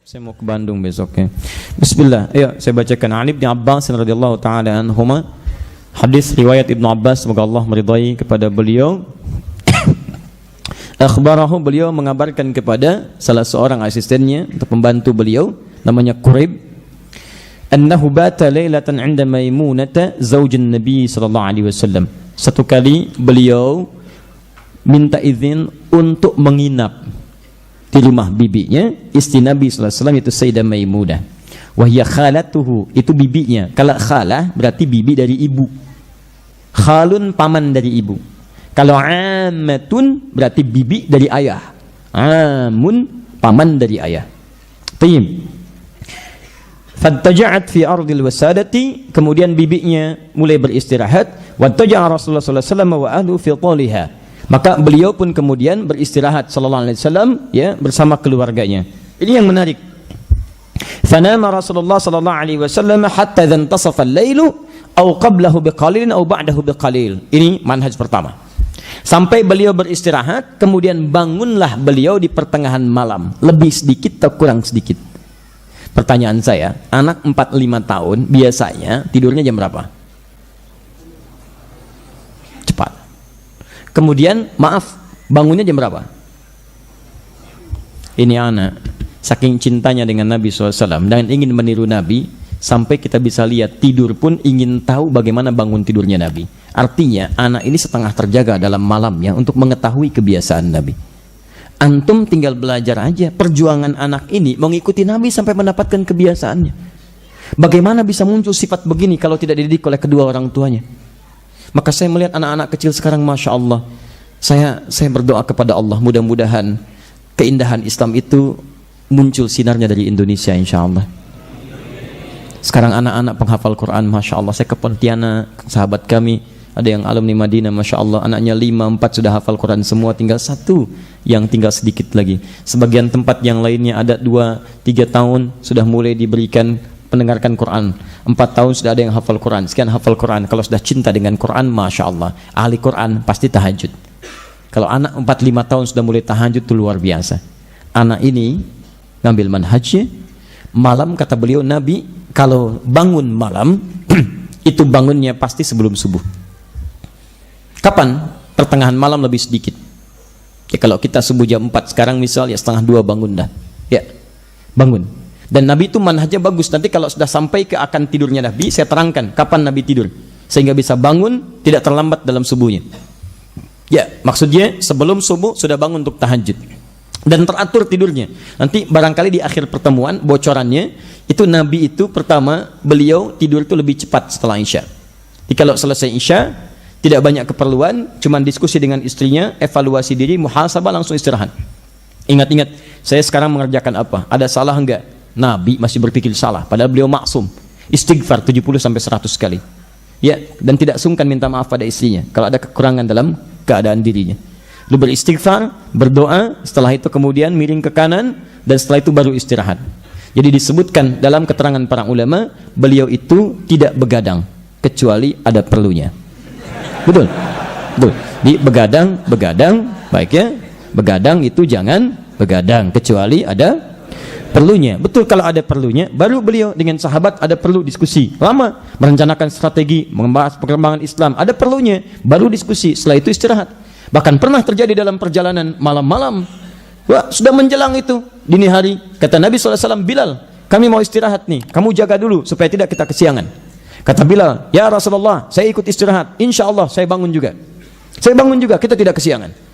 Saya mau ke Bandung besok ya. Bismillah. Ayo saya bacakan Ali bin Abbas radhiyallahu taala anhuma. Hadis riwayat Ibnu Abbas, semoga Allah meridai kepada beliau. Akhbarahu, beliau mengabarkan kepada salah seorang asistennya untuk membantu beliau, namanya Quraib, annahu bata lailatan 'inda Maimunah zaujin Nabi sallallahu alaihi wasallam. Satu kali beliau minta izin untuk menginap di rumah bibinya, istri Nabi sallallahu alaihi wasallam, itu Sayyidah Maimunah. Wa hiya khalatuhu, itu bibinya. Kalau khalah berarti bibi dari ibu. Khalun paman dari ibu. Kalau ammatun berarti bibi dari ayah. Amun paman dari ayah. Tayyib. Fattaja'at fi ardil wasadati, kemudian bibinya mulai beristirahat. Wattaja'a Rasulullah sallallahu alaihi wasallam wa ahlu fi taliha. Maka beliau pun kemudian beristirahat sallallahu alaihi wasallam ya bersama keluarganya. Ini yang menarik. Fanama Rasulullah sallallahu alaihi wasallam hatta dhantasafa al-lailu aw qablahu biqalilin aw ba'dahu biqalil. Ini manhaj pertama. Sampai beliau beristirahat, kemudian bangunlah beliau di pertengahan malam, lebih sedikit atau kurang sedikit. Pertanyaan saya, anak 4-5 tahun biasanya tidurnya jam berapa? Cepat. Kemudian, maaf, bangunnya jam berapa? Ini anak, saking cintanya dengan Nabi SAW dan ingin meniru Nabi, sampai kita bisa lihat tidur pun ingin tahu bagaimana bangun tidurnya Nabi. Artinya, anak ini setengah terjaga dalam malamnya untuk mengetahui kebiasaan Nabi. Antum tinggal belajar aja perjuangan anak ini mengikuti Nabi sampai mendapatkan kebiasaannya. Bagaimana bisa muncul sifat begini kalau tidak dididik oleh kedua orang tuanya? Maka saya melihat anak-anak kecil sekarang, Masya Allah, saya berdoa kepada Allah, mudah-mudahan keindahan Islam itu muncul sinarnya dari Indonesia, insya Allah. Sekarang anak-anak penghafal Quran, Masya Allah. Saya ke Pontianak, sahabat kami, ada yang alumni Madinah, Masya Allah, anaknya 5-4 sudah hafal Quran semua, tinggal 1 yang tinggal sedikit lagi. Sebagian tempat yang lainnya ada 2-3 tahun sudah mulai diberikan mendengarkan Quran, 4 tahun sudah ada yang hafal Quran, sekian hafal Quran. Kalau sudah cinta dengan Quran, Masya Allah, ahli Quran pasti tahajud. Kalau anak 4-5 tahun sudah mulai tahajud, itu luar biasa. Anak ini ngambil manhajnya. Malam, kata beliau, Nabi kalau bangun malam itu bangunnya pasti sebelum subuh. Kapan? Pertengahan malam lebih sedikit. Ya, kalau kita subuh jam 4 sekarang misal, ya 1:30 bangun dah. Ya, bangun. Dan Nabi itu manhajnya bagus. Nanti kalau sudah sampai ke akan tidurnya Nabi, saya terangkan kapan Nabi tidur, sehingga bisa bangun tidak terlambat dalam subuhnya. Ya, maksudnya sebelum subuh sudah bangun untuk tahajud dan teratur tidurnya. Nanti barangkali di akhir pertemuan bocorannya itu Nabi itu pertama beliau tidur itu lebih cepat setelah Isya. Jadi kalau selesai Isya tidak banyak keperluan, cuman diskusi dengan istrinya, evaluasi diri, muhasabah, langsung istirahat. Ingat-ingat, saya sekarang mengerjakan apa? Ada salah enggak? Nabi masih berpikir salah, padahal beliau maksum. Istighfar 70-100 kali. Ya, dan tidak sungkan minta maaf pada istrinya kalau ada kekurangan dalam keadaan dirinya. Lu beristighfar, berdoa, setelah itu kemudian miring ke kanan, dan setelah itu baru istirahat. Jadi disebutkan dalam keterangan para ulama, beliau itu tidak begadang kecuali ada perlunya. Betul? Betul. Di begadang, baik ya. Begadang itu jangan begadang kecuali ada perlunya. Betul, kalau ada perlunya, baru beliau dengan sahabat ada perlu diskusi lama, merencanakan strategi, membahas perkembangan Islam, ada perlunya, baru diskusi, setelah itu istirahat. Bahkan pernah terjadi dalam perjalanan malam-malam, wah, sudah menjelang itu dini hari, kata Nabi SAW, Bilal, kami mau istirahat nih, kamu jaga dulu supaya tidak kita kesiangan. Kata Bilal, ya Rasulullah, saya ikut istirahat, insya Allah saya bangun juga, kita tidak kesiangan.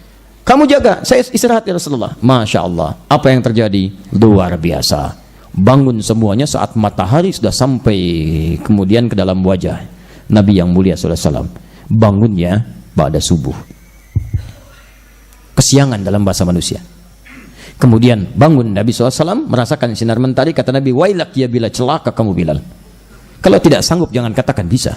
Kamu jaga, saya istirahat ya Rasulullah. Masya Allah, apa yang terjadi? Luar biasa. Bangun semuanya saat matahari sudah sampai kemudian ke dalam wajah Nabi yang mulia SAW. Bangunnya pada subuh. Kesiangan dalam bahasa manusia. Kemudian bangun Nabi SAW, merasakan sinar mentari, kata Nabi, wailak ya Bilal, celaka kamu Bilal. Kalau tidak sanggup jangan katakan bisa.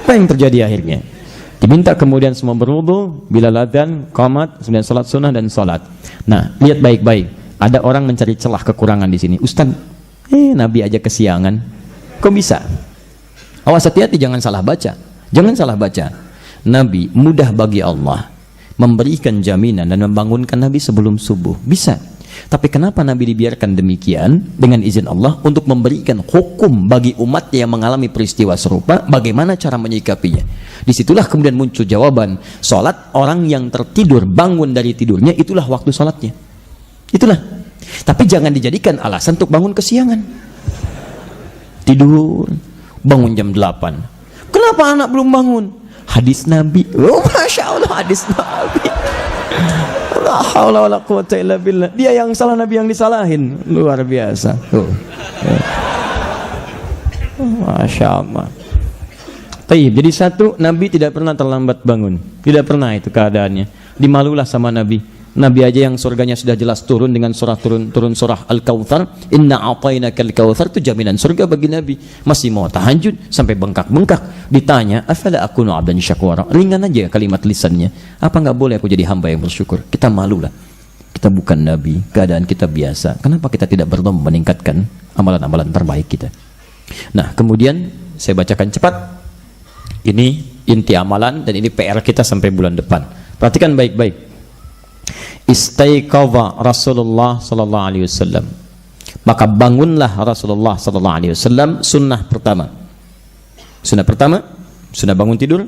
Apa yang terjadi akhirnya? Diminta kemudian semua berwudu, bila adzan, qamat, kemudian salat sunnah dan salat. Nah, lihat baik-baik. Ada orang mencari celah kekurangan di sini. Ustaz, Nabi aja kesiangan. Kok bisa? Awas, hati-hati, jangan salah baca. Jangan salah baca. Nabi mudah bagi Allah memberikan jaminan dan membangunkan Nabi sebelum subuh? Bisa. Tapi kenapa Nabi dibiarkan demikian dengan izin Allah untuk memberikan hukum bagi umatnya yang mengalami peristiwa serupa, bagaimana cara menyikapinya? Disitulah kemudian muncul jawaban, sholat orang yang tertidur bangun dari tidurnya, itulah waktu sholatnya. Itulah. Tapi jangan dijadikan alasan untuk bangun kesiangan. Tidur, bangun jam 8. Kenapa anak belum bangun? Hadis Nabi. Oh, Masya Allah, hadis Nabi. La haula wala quwwata illa billah. Dia yang salah, Nabi yang disalahin. Luar biasa. Masya Allah. Taib. Jadi satu, Nabi tidak pernah terlambat bangun. Tidak pernah itu keadaannya. Dimalulah sama Nabi. Nabi aja yang surganya sudah jelas turun dengan surah turun surah Al-Kautsar, inna a'tainakal kautsar, itu jaminan surga bagi Nabi. Masih mau tahajud sampai bengkak-bengkak. Ditanya, afala akunu 'abdan syakura. Ringan aja kalimat lisannya. Apa enggak boleh aku jadi hamba yang bersyukur? Kita malulah. Kita bukan Nabi, keadaan kita biasa. Kenapa kita tidak berlomba meningkatkan amalan-amalan terbaik kita? Nah, kemudian saya bacakan cepat. Ini inti amalan dan ini PR kita sampai bulan depan. Perhatikan baik-baik. Istaiqadha Rasulullah sallallahu alaihi wasallam. Maka bangunlah Rasulullah sallallahu alaihi wasallam. Sunnah pertama. Sunnah pertama, sunnah bangun tidur.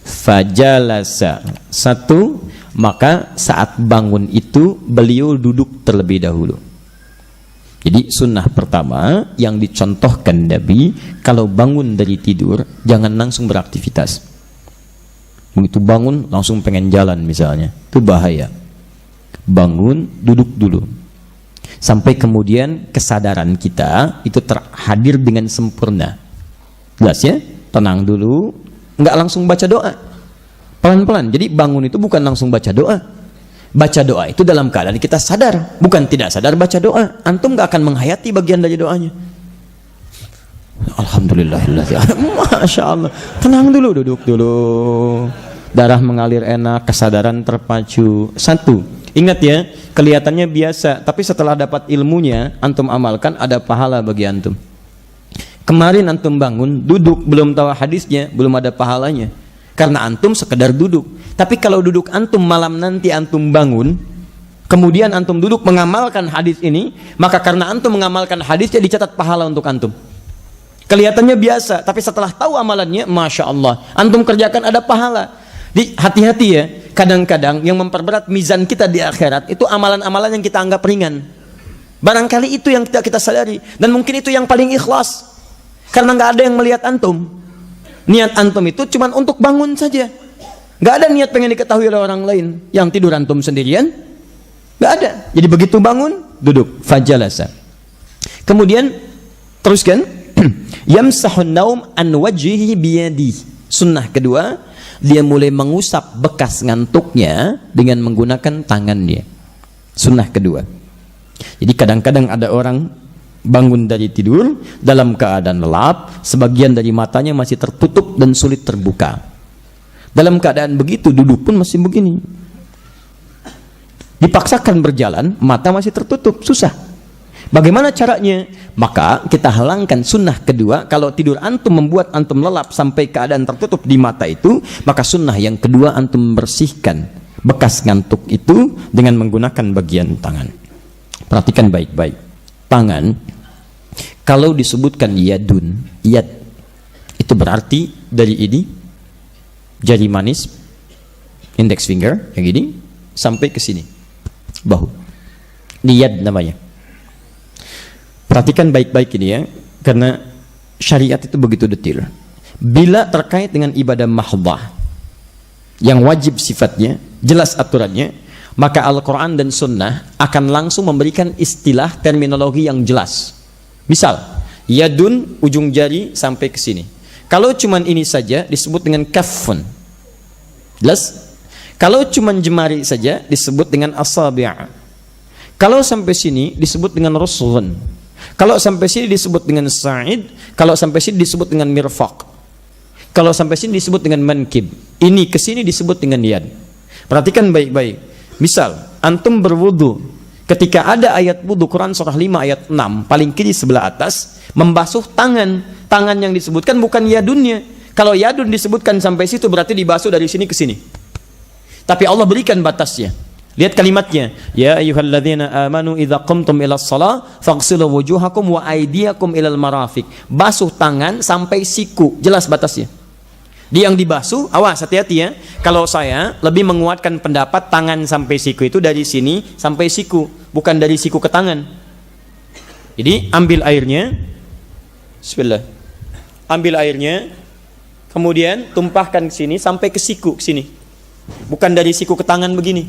Fajalasa. Satu, maka saat bangun itu beliau duduk terlebih dahulu. Jadi sunnah pertama yang dicontohkan Nabi, kalau bangun dari tidur jangan langsung beraktivitas. Begitu bangun langsung pengen jalan misalnya, itu bahaya. Bangun, duduk dulu sampai kemudian kesadaran kita itu terhadir dengan sempurna. Jelas ya? Tenang dulu, nggak langsung baca doa, pelan-pelan. Jadi bangun itu bukan langsung baca doa. Baca doa itu dalam keadaan kita sadar, bukan tidak sadar baca doa. Antum nggak akan menghayati bagian dari doanya. Alhamdulillahilladzi. Masya Allah. Tenang dulu, duduk dulu. Darah mengalir enak, kesadaran terpacu. Satu, ingat ya, kelihatannya biasa, tapi setelah dapat ilmunya, antum amalkan, ada pahala bagi antum. Kemarin antum bangun, duduk, belum tahu hadisnya, belum ada pahalanya. Karena antum sekedar duduk. Tapi kalau duduk antum malam nanti antum bangun, kemudian antum duduk mengamalkan hadis ini, maka karena antum mengamalkan hadisnya dicatat pahala untuk antum. Kelihatannya biasa, tapi setelah tahu amalannya, Masya Allah, antum kerjakan ada pahala. Hati-hati ya, kadang-kadang yang memperberat mizan kita di akhirat itu amalan-amalan yang kita anggap ringan. Barangkali itu yang kita sadari, dan mungkin itu yang paling ikhlas, karena nggak ada yang melihat antum. Niat antum itu cuma untuk bangun saja, nggak ada niat pengen diketahui oleh orang lain. Yang tidur antum sendirian, nggak ada. Jadi begitu bangun, duduk, fajalasa. Kemudian teruskan, yamsahun naum an wajhihi biyadi. Sunnah kedua, dia mulai mengusap bekas ngantuknya dengan menggunakan tangannya. Sunnah kedua. Jadi kadang-kadang ada orang bangun dari tidur dalam keadaan lelap, sebagian dari matanya masih tertutup dan sulit terbuka. Dalam keadaan begitu duduk pun masih begini. Dipaksakan berjalan, mata masih tertutup, susah. Bagaimana caranya? Maka kita halangkan sunnah kedua. Kalau tidur antum membuat antum lelap sampai keadaan tertutup di mata itu, maka sunnah yang kedua antum membersihkan bekas ngantuk itu dengan menggunakan bagian tangan. Perhatikan baik-baik. Tangan, kalau disebutkan yadun, yad, itu berarti dari ini, jari manis, index finger, yang ini, sampai ke sini, bahu. Ini yad namanya. Perhatikan baik-baik ini ya, karena syariat itu begitu detail. Bila terkait dengan ibadah mahdhah yang wajib sifatnya, jelas aturannya, maka Al-Quran dan Sunnah akan langsung memberikan istilah terminologi yang jelas. Misal, yadun, ujung jari sampai ke sini. Kalau cuman ini saja disebut dengan kaffun. Jelas? Kalau cuman jemari saja disebut dengan asabi'. Kalau sampai sini disebut dengan rusulun. Kalau sampai sini disebut dengan sa'id, kalau sampai sini disebut dengan mirfaq. Kalau sampai sini disebut dengan mankib. Ini ke sini disebut dengan yad. Perhatikan baik-baik. Misal, antum berwudu. Ketika ada ayat wudu Quran surah 5 ayat 6, paling kiri sebelah atas, membasuh tangan. Tangan yang disebutkan bukan yadunnya. Kalau yadun disebutkan sampai situ berarti dibasuh dari sini ke sini. Tapi Allah berikan batasnya. Lihat kalimatnya, ya ayyuhalladzina amanu idza qumtum ilas shalah faghsilu wujuhakum wa aydiyakum ilal marafiq. Basuh tangan sampai siku, jelas batasnya. Di yang dibasuh, awas hati-hati ya. Kalau saya lebih menguatkan pendapat tangan sampai siku itu dari sini sampai siku, bukan dari siku ke tangan. Jadi ambil airnya, bismillah. Ambil airnya, kemudian tumpahkan ke sini sampai ke siku ke sini. Bukan dari siku ke tangan begini.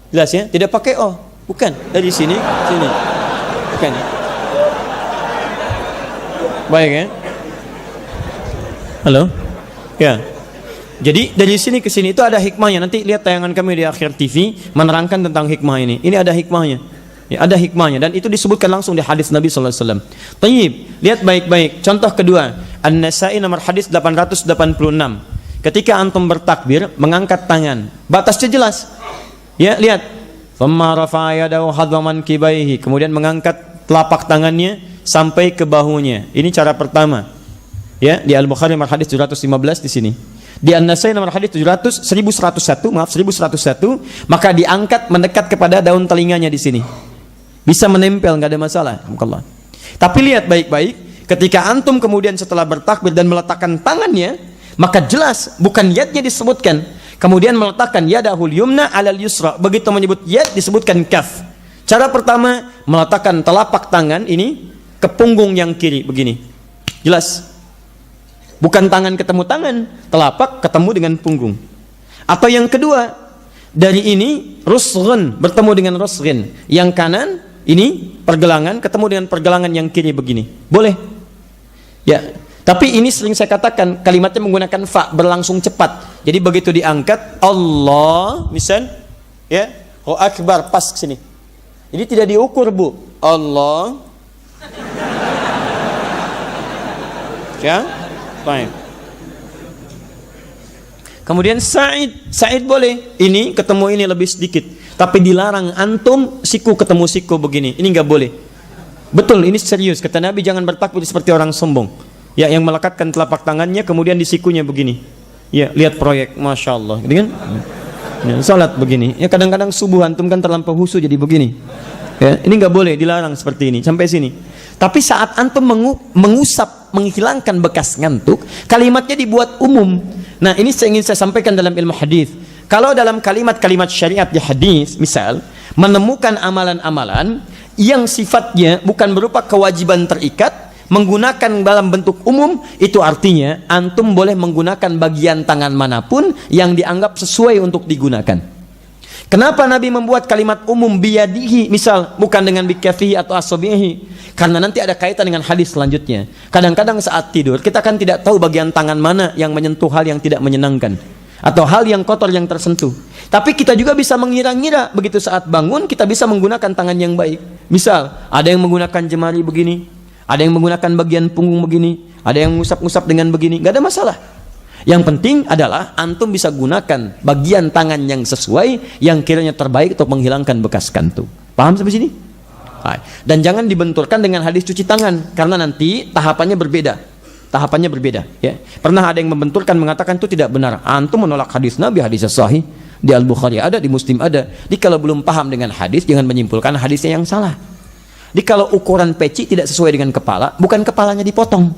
Jelas ya? Tidak pakai bukan dari sini sini. Bukan. Baik ya? Halo? Ya. Jadi dari sini ke sini itu ada hikmahnya. Nanti lihat tayangan kami di akhir TV menerangkan tentang hikmah ini. Ini ada hikmahnya. Ya, ada hikmahnya dan itu disebutkan langsung di hadis Nabi sallallahu alaihi wasallam. Tayyib, lihat baik-baik. Contoh kedua, An-Nasa'i nomor hadis 886. Ketika antum bertakbir, mengangkat tangan. Batasnya jelas. Ya, lihat. Thumma rafa'a yadahu hadwa mankibaihi. Kemudian mengangkat telapak tangannya sampai ke bahunya. Ini cara pertama. Ya, di Al-Bukhari nomor hadis 715 di sini. Di An-Nasai nomor hadis 1101, maka diangkat mendekat kepada daun telinganya di sini. Bisa menempel, enggak ada masalah. Tapi lihat baik-baik, ketika antum kemudian setelah bertakbir dan meletakkan tangannya, maka jelas bukan yadnya disebutkan. Kemudian meletakkan yadahul yumna alal yusra. Begitu menyebut yad disebutkan kaf. Cara pertama meletakkan telapak tangan ini ke punggung yang kiri begini. Jelas. Bukan tangan ketemu tangan, telapak ketemu dengan punggung. Atau yang kedua, dari ini rusghun bertemu dengan rusghin. Yang kanan ini pergelangan ketemu dengan pergelangan yang kiri begini. Boleh. Ya. Tapi ini sering saya katakan kalimatnya menggunakan fa, berlangsung cepat. Jadi begitu diangkat Allah, misal ya, akbar pas ke sini. Jadi tidak diukur, Bu. Allah. Ya. Baik. Kemudian Sa'id boleh. Ini ketemu ini lebih sedikit. Tapi dilarang antum siku ketemu siku begini. Ini enggak boleh. Betul, ini serius. Kata Nabi jangan bertakbir seperti orang sombong. Ya, yang melekatkan telapak tangannya kemudian di sikunya begini. Ya, lihat proyek, masya Allah, gitu kan? Ya, salat begini. Ya, kadang-kadang subuh antum kan terlampau husu jadi begini. Ya, ini nggak boleh, dilarang seperti ini sampai sini. Tapi saat antum mengusap, menghilangkan bekas ngantuk, kalimatnya dibuat umum. Nah, ini ingin saya sampaikan dalam ilmu hadis. Kalau dalam kalimat-kalimat syariat di hadis, misal menemukan amalan-amalan yang sifatnya bukan berupa kewajiban terikat, menggunakan dalam bentuk umum, itu artinya antum boleh menggunakan bagian tangan manapun yang dianggap sesuai untuk digunakan. Kenapa Nabi membuat kalimat umum biyadihi, misal bukan dengan bikafihi atau asabihi? Karena nanti ada kaitan dengan hadis selanjutnya. Kadang-kadang saat tidur kita kan tidak tahu bagian tangan mana yang menyentuh hal yang tidak menyenangkan atau hal yang kotor yang tersentuh. Tapi kita juga bisa mengira-ngira begitu saat bangun kita bisa menggunakan tangan yang baik. Misal ada yang menggunakan jemari begini, ada yang menggunakan bagian punggung begini, ada yang ngusap-ngusap dengan begini, nggak ada masalah. Yang penting adalah antum bisa gunakan bagian tangan yang sesuai, yang kiranya terbaik untuk menghilangkan bekas kantuk. Paham sampai sini? Dan jangan dibenturkan dengan hadis cuci tangan, karena nanti tahapannya berbeda. Tahapannya berbeda. Ya. Pernah ada yang membenturkan mengatakan itu tidak benar. Antum menolak hadis Nabi, hadis sahih di Al-Bukhari ada, di Muslim ada. Jadi kalau belum paham dengan hadis, jangan menyimpulkan hadisnya yang salah. Jadi kalau ukuran peci tidak sesuai dengan kepala, bukan kepalanya dipotong.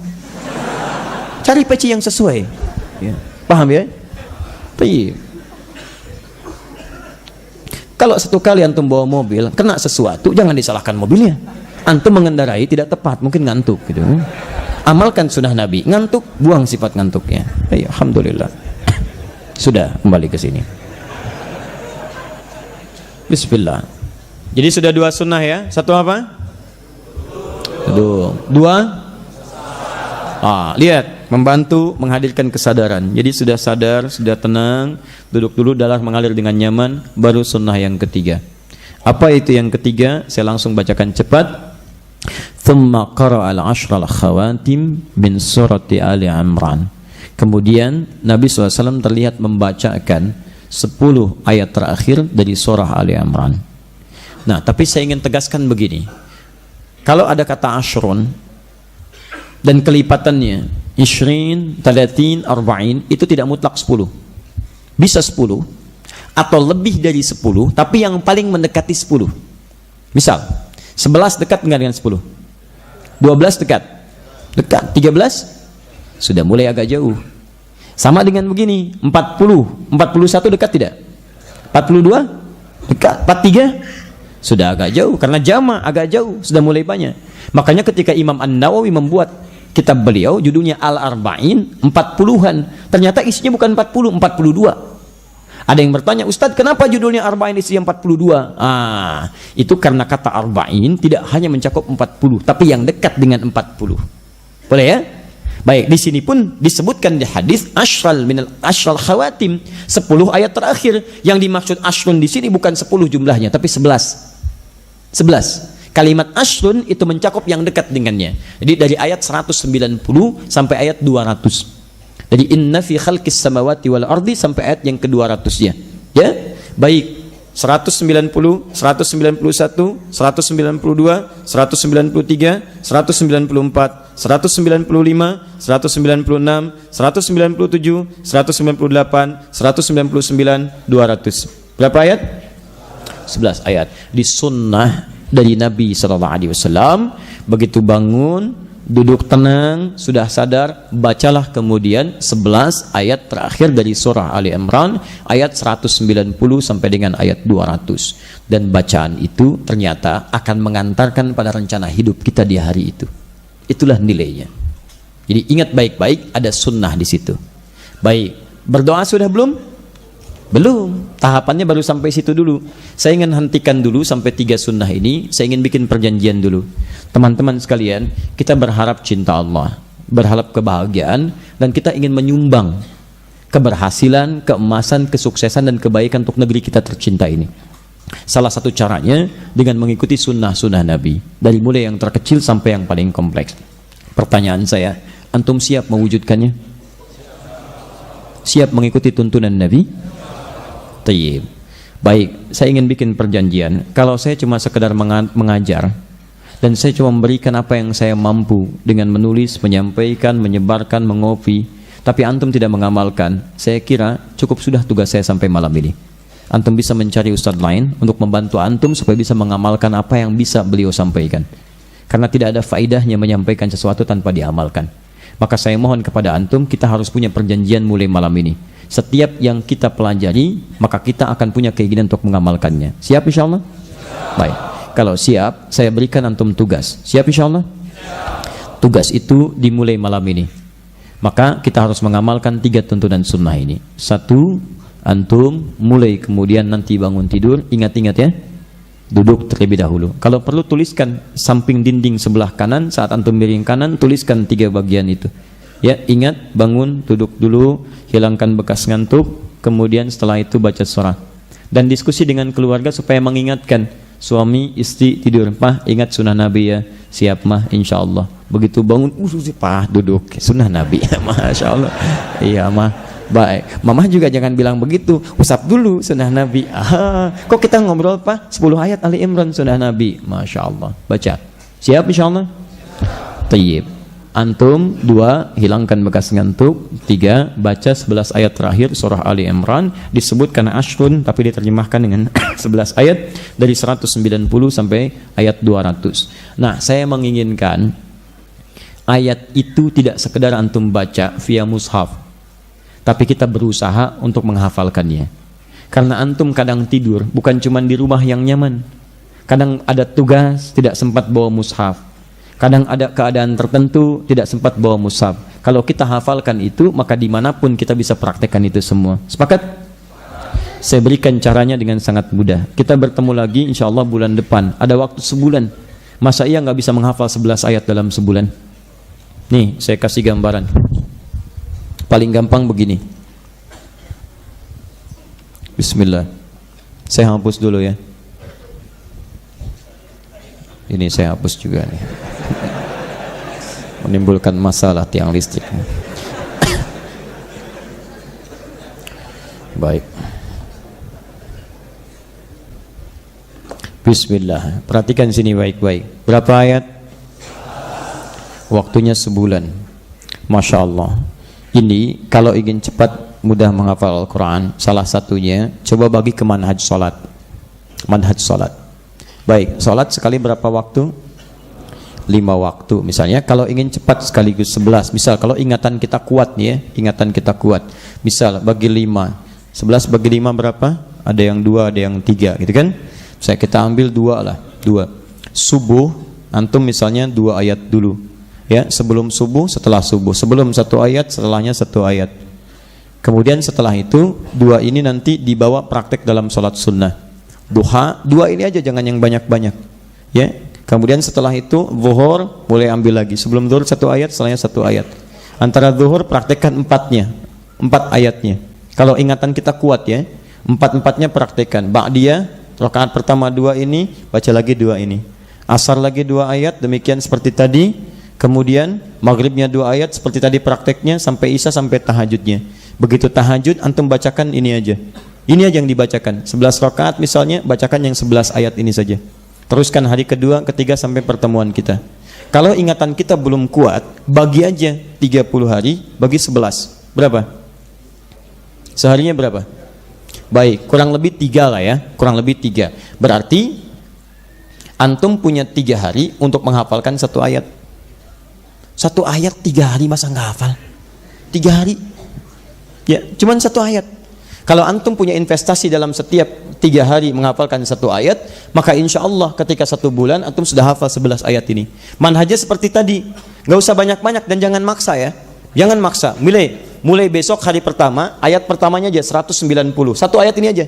Cari peci yang sesuai. Ya. Paham ya? Baik. Kalau satu kali antum bawa mobil, kena sesuatu, jangan disalahkan mobilnya. Antum mengendarai tidak tepat, mungkin ngantuk gitu. Amalkan sunnah Nabi, ngantuk, buang sifat ngantuknya. Baik, alhamdulillah. Sudah kembali ke sini. Bismillah. Jadi sudah dua sunnah ya. Satu apa? Dua. Lihat, membantu menghadirkan kesadaran. Jadi sudah sadar, sudah tenang, duduk dulu, darah mengalir dengan nyaman, baru sunnah yang ketiga. Apa itu yang ketiga? Saya langsung bacakan cepat. Thumma qara'a al-ashra al-khawatim min surati Ali Imran. Kemudian Nabi SAW terlihat membacakan 10 ayat terakhir dari surah Ali Imran. Nah, tapi saya ingin tegaskan begini. Kalau ada kata ashrun dan kelipatannya 20, 30, 40 itu tidak mutlak 10. Bisa 10 atau lebih dari 10, tapi yang paling mendekati 10. Misal 11 dekat enggak dengan 10? 12 dekat? Dekat. 13 sudah mulai agak jauh. Sama dengan begini, 40, 41 dekat tidak? 42 dekat. 43 sudah agak jauh, karena jama agak jauh, sudah mulai banyak. Makanya ketika Imam An-Nawawi membuat kitab beliau judulnya Al-Arba'in, 40-an, ternyata isinya bukan 40, 42. Ada yang bertanya, Ustadz, kenapa judulnya Arba'in isinya 42? Itu karena kata Arba'in tidak hanya mencakup 40, tapi yang dekat dengan 40. Boleh ya? Baik, di sini pun disebutkan di hadis ashral khawatim, 10 ayat terakhir. Yang dimaksud ashrun di sini bukan 10 jumlahnya, tapi 11. Kalimat ashrun itu mencakup yang dekat dengannya. Jadi dari ayat 190 sampai ayat 200. Jadi inna fi khalqis samawati wal ardi sampai ayat yang ke-200-nya. Ya? Baik. 190, 191, 192, 193, 194, 195, 196, 197, 197, 198, 199, 200. Berapa ayat? 11 ayat. Di sunnah dari Nabi SAW, begitu bangun, duduk tenang, sudah sadar, bacalah kemudian 11 ayat terakhir dari surah Ali Imran, ayat 190 sampai dengan ayat 200. Dan bacaan itu ternyata akan mengantarkan pada rencana hidup kita di hari itu. Itulah nilainya. Jadi ingat baik-baik, ada sunnah di situ. Baik, berdoa sudah belum? Belum, tahapannya baru sampai situ dulu. Saya ingin hentikan dulu sampai 3 sunnah ini. Saya ingin bikin perjanjian dulu. Teman-teman sekalian, kita berharap cinta Allah, berharap kebahagiaan, dan kita ingin menyumbang keberhasilan, keemasan, kesuksesan, dan kebaikan untuk negeri kita tercinta ini. Salah satu caranya dengan mengikuti sunnah-sunnah Nabi, dari mulai yang terkecil sampai yang paling kompleks. Pertanyaan saya, antum siap mewujudkannya? Siap mengikuti tuntunan Nabi? Tayyib. Baik, saya ingin bikin perjanjian. Kalau saya cuma sekedar mengajar dan saya cuma memberikan apa yang saya mampu dengan menulis, menyampaikan, menyebarkan, mengopi, tapi antum tidak mengamalkan, saya kira cukup sudah tugas saya sampai malam ini. Antum bisa mencari ustadz lain untuk membantu antum supaya bisa mengamalkan apa yang bisa beliau sampaikan. Karena tidak ada faedahnya menyampaikan sesuatu tanpa diamalkan. Maka saya mohon kepada antum, kita harus punya perjanjian mulai malam ini. Setiap yang kita pelajari, maka kita akan punya keinginan untuk mengamalkannya. Siap insya Allah? Baik. Kalau siap, saya berikan antum tugas. Siap insya Allah? Tugas itu dimulai malam ini. Maka kita harus mengamalkan 3 tuntunan sunnah ini. 1, antum mulai kemudian nanti bangun tidur, ingat-ingat ya, duduk terlebih dahulu. Kalau perlu tuliskan samping dinding sebelah kanan, saat antum miring kanan, tuliskan 3 bagian itu. Ya, ingat, bangun, duduk dulu, hilangkan bekas ngantuk, kemudian setelah itu baca surah. Dan diskusi dengan keluarga supaya mengingatkan suami, istri tidur, Pah, ingat sunnah Nabi ya. Siap mah, insya Allah. Begitu bangun, Pah, duduk, sunnah Nabi. Masya Allah. Iya mah, baik. Mama juga jangan bilang begitu, usap dulu sunnah Nabi. Kok kita ngobrol, Pah, 10 ayat Ali Imran sunnah Nabi. Masya Allah. Baca. Siap insya Allah? Tayyib. Antum 2, hilangkan bekas ngantuk. 3, baca 11 ayat terakhir surah Ali Imran. Disebutkan ashrun tapi diterjemahkan dengan 11 ayat dari 190 sampai ayat 200. Nah, saya menginginkan ayat itu tidak sekedar antum baca via mushaf, tapi kita berusaha untuk menghafalkannya. Karena antum kadang tidur bukan cuma di rumah yang nyaman, kadang ada tugas tidak sempat bawa mushaf, kadang ada keadaan tertentu tidak sempat bawa mushaf. Kalau kita hafalkan itu, maka dimanapun kita bisa praktekkan itu semua. Sepakat? Saya berikan caranya dengan sangat mudah. Kita bertemu lagi insya Allah bulan depan. Ada waktu sebulan. Masa iya nggak bisa menghafal 11 ayat dalam sebulan? Nih, saya kasih gambaran. Paling gampang begini. Bismillah. Saya hapus dulu ya. Ini saya hapus juga nih. Menimbulkan masalah tiang listrik. Baik. Bismillah. Perhatikan sini baik-baik. Berapa ayat? Waktunya sebulan. Masya Allah. Ini kalau ingin cepat mudah menghafal Al-Quran, salah satunya coba bagi ke manhaj sholat. Manhaj sholat. Baik, sholat sekali berapa waktu? 5 waktu. Misalnya kalau ingin cepat sekaligus 11. Misal kalau ingatan kita kuat nih ya, ingatan kita kuat. Misal bagi 5. 11 bagi 5 berapa? Ada yang 2, ada yang 3 gitu kan? Saya kita ambil 2 lah, 2. Subuh, antum misalnya 2 ayat dulu. Ya, sebelum subuh, setelah subuh. Sebelum 1 ayat, setelahnya 1 ayat. Kemudian setelah itu 2 ini nanti dibawa praktek dalam sholat sunnah. Duha, 2 ini aja, jangan yang banyak-banyak. Ya. Kemudian setelah itu zuhur boleh ambil lagi. Sebelum zuhur 1 ayat, setelahnya 1 ayat. Antara zuhur praktekkan 4-nya, 4 ayatnya. Kalau ingatan kita kuat ya, 4-4-nya praktekkan. Ba'diyah, rakaat pertama 2 ini, baca lagi 2 ini. Asar lagi 2 ayat, demikian seperti tadi. Kemudian maghribnya 2 ayat seperti tadi prakteknya, sampai isya sampai tahajudnya. Begitu tahajud antum bacakan ini aja. Ini aja yang dibacakan. 11 rakaat misalnya, bacakan yang 11 ayat ini saja. Teruskan hari kedua, ketiga sampai pertemuan kita. Kalau ingatan kita belum kuat, bagi aja 30 hari bagi 11. Berapa? Seharinya berapa? Baik, kurang lebih 3 lah ya. Kurang lebih 3. Berarti antum punya 3 hari untuk menghafalkan 1 ayat. 1 ayat 3 hari masa nggak hafal? 3 hari? Ya, cuman 1 ayat. Kalau antum punya investasi dalam setiap 3 hari menghafalkan 1 ayat, maka insya Allah ketika 1 bulan antum sudah hafal 11 ayat ini. Manhajnya seperti tadi, nggak usah banyak-banyak dan jangan maksa ya. Jangan maksa. Mulai besok hari pertama, ayat pertamanya aja 190. 1 ayat ini aja.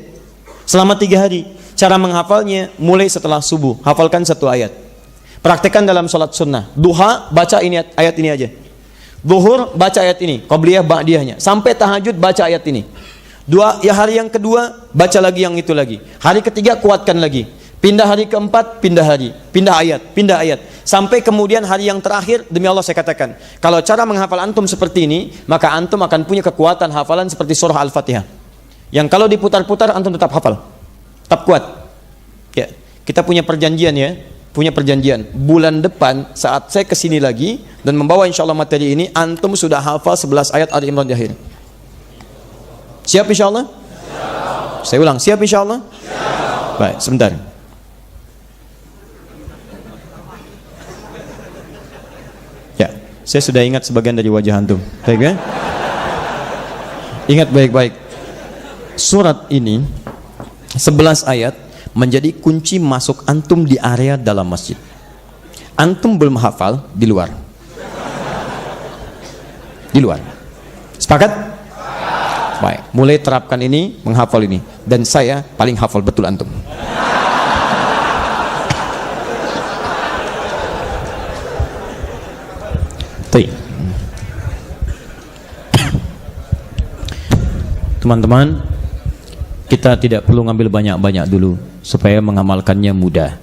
Selama 3 hari. Cara menghafalnya mulai setelah subuh, hafalkan 1 ayat. Praktekkan dalam sholat sunnah. Duha, baca ini ayat ini aja. Zuhur, baca ayat ini. Qabliyah, ba'diyahnya. Sampai tahajud, baca ayat ini. Hari yang kedua, baca lagi yang itu lagi. Hari ketiga, kuatkan lagi. Pindah hari keempat, pindah hari. Pindah ayat. Sampai kemudian hari yang terakhir, demi Allah saya katakan, kalau cara menghafal antum seperti ini, maka antum akan punya kekuatan hafalan seperti surah Al-Fatihah. Yang kalau diputar-putar, antum tetap hafal. Tetap kuat. Ya, kita punya perjanjian ya. Punya perjanjian bulan depan saat saya kesini lagi dan membawa insya Allah materi ini, antum sudah hafal 11 ayat Ali Imran di akhir. Siap insya Allah? Siap. Saya ulang, siap insya Allah? Siap. Baik, sebentar. Ya, saya sudah ingat sebagian dari wajah antum. Baik ya? Ingat baik-baik. Surat ini 11 ayat menjadi kunci masuk antum di area dalam masjid. Antum belum hafal di luar. Di luar. Sepakat? Baik, mulai terapkan ini, menghafal ini. Dan saya paling hafal betul antum. Teman-teman, kita tidak perlu ngambil banyak-banyak dulu supaya mengamalkannya mudah.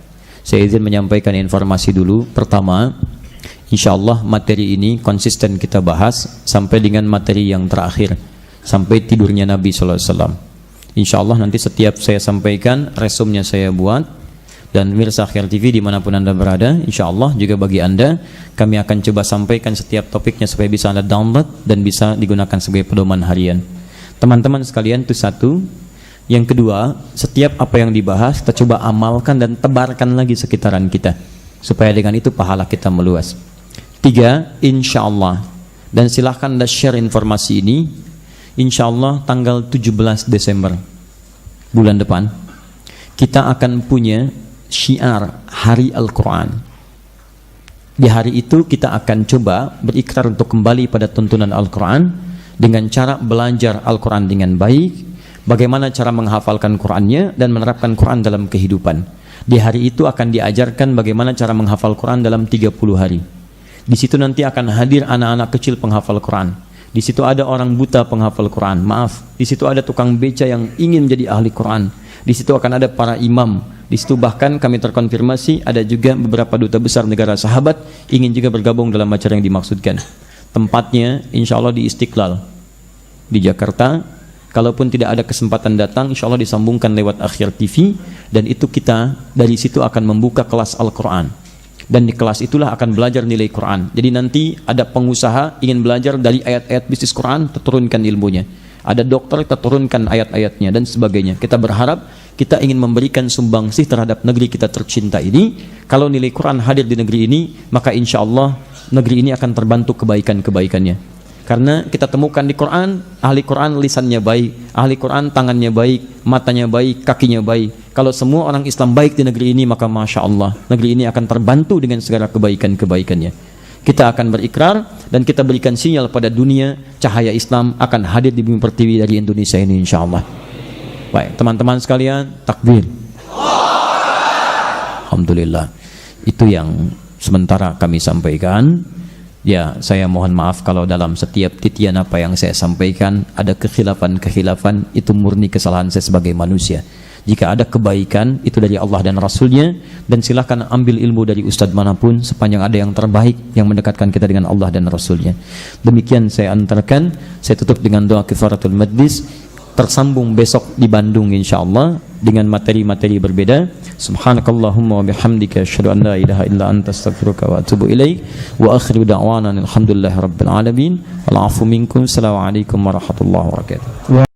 Saya izin menyampaikan informasi dulu. Pertama, insya Allah materi ini konsisten kita bahas sampai dengan materi yang terakhir, sampai tidurnya Nabi SAW. Insya Allah nanti setiap saya sampaikan, resumnya saya buat. Dan mirsa Akhir TV dimanapun anda berada, insya Allah juga bagi anda, kami akan coba sampaikan setiap topiknya supaya bisa anda download dan bisa digunakan sebagai pedoman harian. Teman-teman sekalian, itu satu. Yang kedua, setiap apa yang dibahas kita coba amalkan dan tebarkan lagi sekitaran kita, supaya dengan itu pahala kita meluas. 3, insya Allah, dan silahkan anda share informasi ini. Insya Allah tanggal 17 Desember bulan depan kita akan punya syiar Hari Al-Quran. Di hari itu kita akan coba berikrar untuk kembali pada tuntunan Al-Quran dengan cara belajar Al-Quran dengan baik, bagaimana cara menghafalkan Qurannya dan menerapkan Quran dalam kehidupan. Di hari itu akan diajarkan bagaimana cara menghafal Quran dalam 30 hari. Di situ nanti akan hadir anak-anak kecil penghafal Quran. Di situ ada orang buta penghafal Quran. Maaf, di situ ada tukang beca yang ingin menjadi ahli Quran. Di situ akan ada para imam. Di situ bahkan kami terkonfirmasi ada juga beberapa duta besar negara sahabat ingin juga bergabung dalam acara yang dimaksudkan. Tempatnya insya Allah di Istiqlal di Jakarta. Kalaupun tidak ada kesempatan datang, insya Allah disambungkan lewat Akhir TV. Dan itu kita dari situ akan membuka kelas Al-Quran. Dan di kelas itulah akan belajar nilai Quran. Jadi nanti ada pengusaha ingin belajar dari ayat-ayat bisnis Quran, terturunkan ilmunya. Ada dokter, kita turunkan ayat-ayatnya dan sebagainya. Kita berharap kita ingin memberikan sumbangsih terhadap negeri kita tercinta ini. Kalau nilai Quran hadir di negeri ini, maka insya Allah negeri ini akan terbantu kebaikan-kebaikannya. Karena kita temukan di Quran, ahli Quran lisannya baik, ahli Quran tangannya baik, matanya baik, kakinya baik. Kalau semua orang Islam baik di negeri ini, maka Masya Allah, negeri ini akan terbantu dengan segala kebaikan-kebaikannya. Kita akan berikrar dan kita berikan sinyal pada dunia, cahaya Islam akan hadir di bumi pertiwi dari Indonesia ini insya Allah. Baik, teman-teman sekalian, takbir. Alhamdulillah. Itu yang sementara kami sampaikan. Ya, saya mohon maaf kalau dalam setiap titian apa yang saya sampaikan ada kekhilafan-kekhilafan, itu murni kesalahan saya sebagai manusia. Jika ada kebaikan, itu dari Allah dan Rasulnya, dan silahkan ambil ilmu dari ustadz manapun sepanjang ada yang terbaik yang mendekatkan kita dengan Allah dan Rasulnya. Demikian saya antarkan, saya tutup dengan doa kifaratul majlis. Tersambung besok di Bandung insyaallah dengan materi-materi berbeda. Subhanakallahumma wa bihamdika asyhadu an la ilaha illa anta astaghfiruka wa atubu ilaik. Wa akhiru da'wana alhamdulillahi rabbil alamin. Wal 'afu minkum. Assalamualaikum warahmatullahi wabarakatuh.